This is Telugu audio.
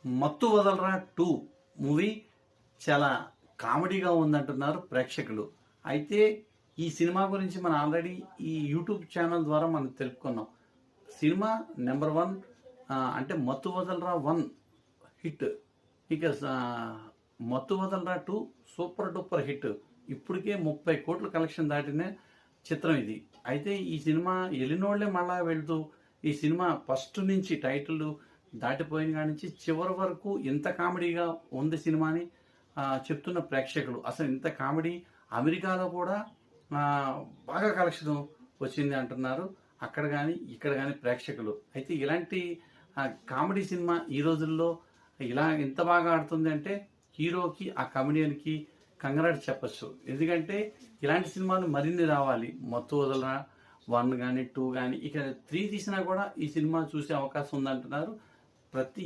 మత్తు వదలరా 2 మూవీ చాలా కామెడీగా ఉందంటున్నారు ప్రేక్షకులు. అయితే ఈ సినిమా గురించి మనం ఆల్రెడీ ఈ యూట్యూబ్ ఛానల్ ద్వారా మనం తెలుపుకున్నాం. సినిమా నెంబర్ 1 అంటే మత్తు వదలరా 1 హిట్. ఇక మత్తు వదలరా 2 సూపర్ డూపర్ హిట్. ఇప్పటికే 30 కోట్ల కలెక్షన్ దాటిన చిత్రం ఇది. అయితే ఈ సినిమా ఎలినోళ్లే మళ్ళా వెళ్తూ ఈ సినిమా ఫస్ట్ నుంచి టైటిల్ దాటిపోయిన కాడి నుంచి చివరి వరకు ఇంత కామెడీగా ఉంది సినిమాని చెప్తున్న ప్రేక్షకులు. అసలు ఇంత కామెడీ అమెరికాలో కూడా బాగా కలెక్షన్ వచ్చింది అంటున్నారు అక్కడ కానీ ఇక్కడ కానీ ప్రేక్షకులు. అయితే ఇలాంటి కామెడీ సినిమా ఈ రోజుల్లో ఇలా ఎంత బాగా ఆడుతుంది అంటే హీరోకి ఆ కమెడియన్కి కంగ్రాట్స్ చెప్పచ్చు. ఎందుకంటే ఇలాంటి సినిమాలు మరిన్ని రావాలి. మత్తు వదలరా 1 కానీ 2 కానీ ఇక 3 తీసినా కూడా ఈ సినిమా చూసే అవకాశం ఉందంటున్నారు. ప్రతి